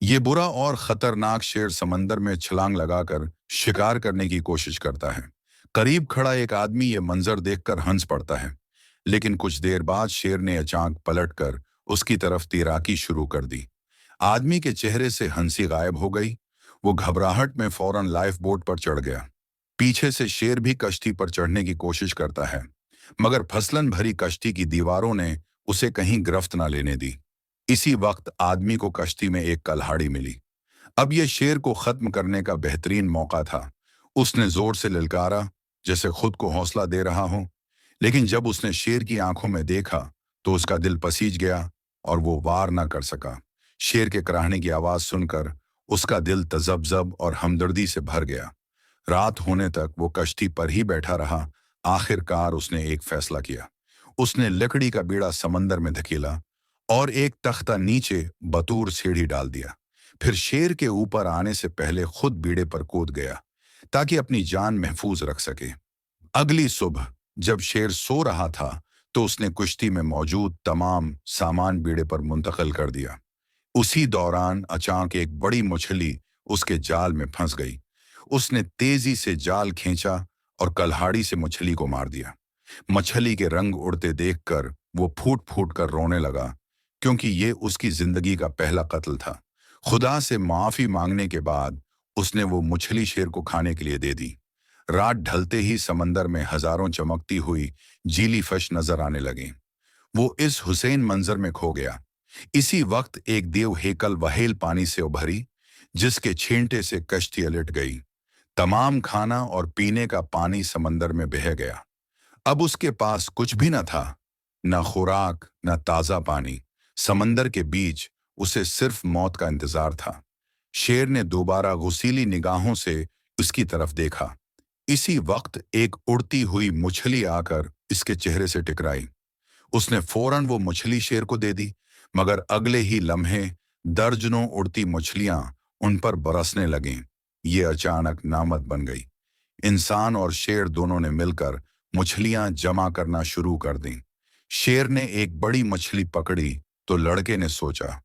ये बुरा और खतरनाक शेर समंदर में छलांग लगाकर शिकार करने की कोशिश करता है। करीब खड़ा एक आदमी ये मंजर देखकर हंस पड़ता है, लेकिन कुछ देर बाद शेर ने अचानक पलटकर उसकी तरफ तैराकी शुरू कर दी। आदमी के चेहरे से हंसी गायब हो गई। वो घबराहट में फौरन लाइफ बोट पर चढ़ गया। पीछे से शेर भी कश्ती पर चढ़ने की कोशिश करता है, मगर फसलन भरी कश्ती की दीवारों ने उसे कहीं गिरफ्त न लेने दी। इसी वक्त आदमी को कश्ती में एक कल्हाड़ी मिली। अब यह शेर को खत्म करने का बेहतरीन मौका था। उसने जोर से ललकारा, जैसे खुद को हौसला दे रहा हो, लेकिन जब उसने शेर की आंखों में देखा तो उसका दिल पसीज गया और वो वार ना कर सका। शेर के कराहने की आवाज सुनकर उसका दिल तजब्जब और हमदर्दी से भर गया। रात होने तक वो कश्ती पर ही बैठा रहा। आखिरकार उसने एक फैसला किया। उसने लकड़ी का बीड़ा समंदर में धकेला और एक तख्ता नीचे बतूर सीढ़ी डाल दिया। फिर शेर के ऊपर आने से पहले खुद बीड़े पर कूद गया ताकि अपनी जान महफूज रख सके। अगली सुबह जब शेर सो रहा था तो उसने कुश्ती में मौजूद तमाम सामान बीड़े पर मुंतकिल कर दिया। उसी दौरान अचानक एक बड़ी मछली उसके जाल में फंस गई। उसने तेजी से जाल खींचा और कल्हाड़ी से मछली को मार दिया। मछली के रंग उड़ते देखकर वो फूट फूट कर रोने लगा, क्योंकि ये उसकी जिंदगी का पहला कत्ल था। खुदा से माफी मांगने के बाद उसने वो मछली शेर को खाने के लिए दे दी। रात ढलते ही समंदर में हजारों चमकती हुई जीली फश नजर आने लगी। वो इस हुसैन मंजर में खो गया। इसी वक्त एक देव हेकल वहेल पानी से उभरी, जिसके छींटे से कश्ती उलट गई। तमाम खाना और पीने का पानी समंदर में बह गया। अब उसके पास कुछ भी न था, न खुराक न ताजा पानी। समंदर के बीच उसे सिर्फ मौत का इंतजार था। शेर ने दोबारा गुसीली निगाहों से उसकी तरफ देखा। इसी वक्त एक उड़ती हुई मछली आकर इसके चेहरे से टकराई। उसने फौरन वो मछली शेर को दे दी, मगर अगले ही लम्हे दर्जनों उड़ती मछलियां उन पर बरसने लगीं। ये अचानक नामत बन गई। इंसान और शेर दोनों ने मिलकर मछलियां जमा करना शुरू कर दी। शेर ने एक बड़ी मछली पकड़ी तो लड़के ने सोचा,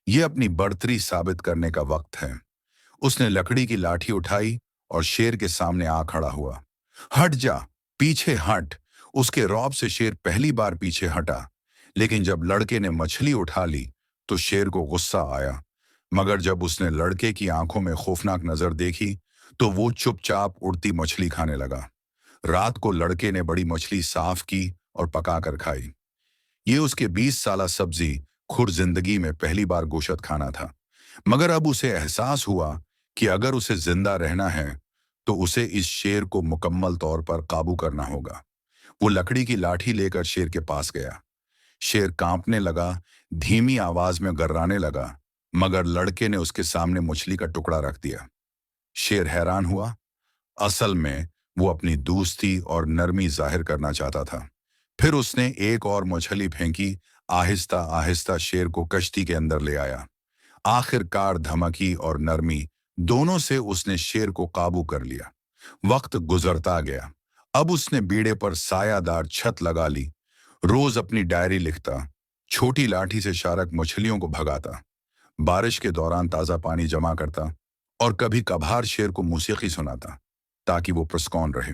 यह अपनी बढ़तरी साबित करने का वक्त है। उसने लकड़ी की लाठी उठाई और शेर के सामने आ खड़ा हुआ। हट जा, पीछे हट। उसके रौब से शेर पहली बार पीछे हटा, लेकिन जब लड़के ने मछली उठा ली तो शेर को गुस्सा आया। मगर जब उसने लड़के की आंखों में खौफनाक नजर देखी तो वो चुपचाप उड़ती मछली खाने लगा। रात को लड़के ने बड़ी मछली साफ की और पकाकर खाई। ये उसके 20 साला सब्जी खुर जिंदगी में पहली बार गोश्त खाना था। मगर अब उसे एहसास हुआ कि अगर उसे जिंदा रहना है तो उसे इस शेर को मुकम्मल तौर पर काबू करना होगा। वो लकड़ी की लाठी लेकर शेर के पास गया। शेर कांपने लगा, धीमी आवाज में गर्राने लगा, मगर लड़के ने उसके सामने मछली का टुकड़ा रख दिया। शेर हैरान हुआ। असल में वो अपनी दोस्ती और नरमी जाहिर करना चाहता था। फिर उसने एक और मछली फेंकी। आहिस्ता आहिस्ता शेर को कश्ती के अंदर ले आया। आखिरकार धमकी और नरमी दोनों से उसने शेर को काबू कर लिया। वक्त गुजरता गया। अब उसने बीड़े पर सायादार छत लगा ली। रोज अपनी डायरी लिखता, छोटी लाठी से शारक मछलियों को भगाता, बारिश के दौरान ताजा पानी जमा करता और कभी कभार शेर को मौसीकी सुनाता ताकि वो पुरस्कौन रहे।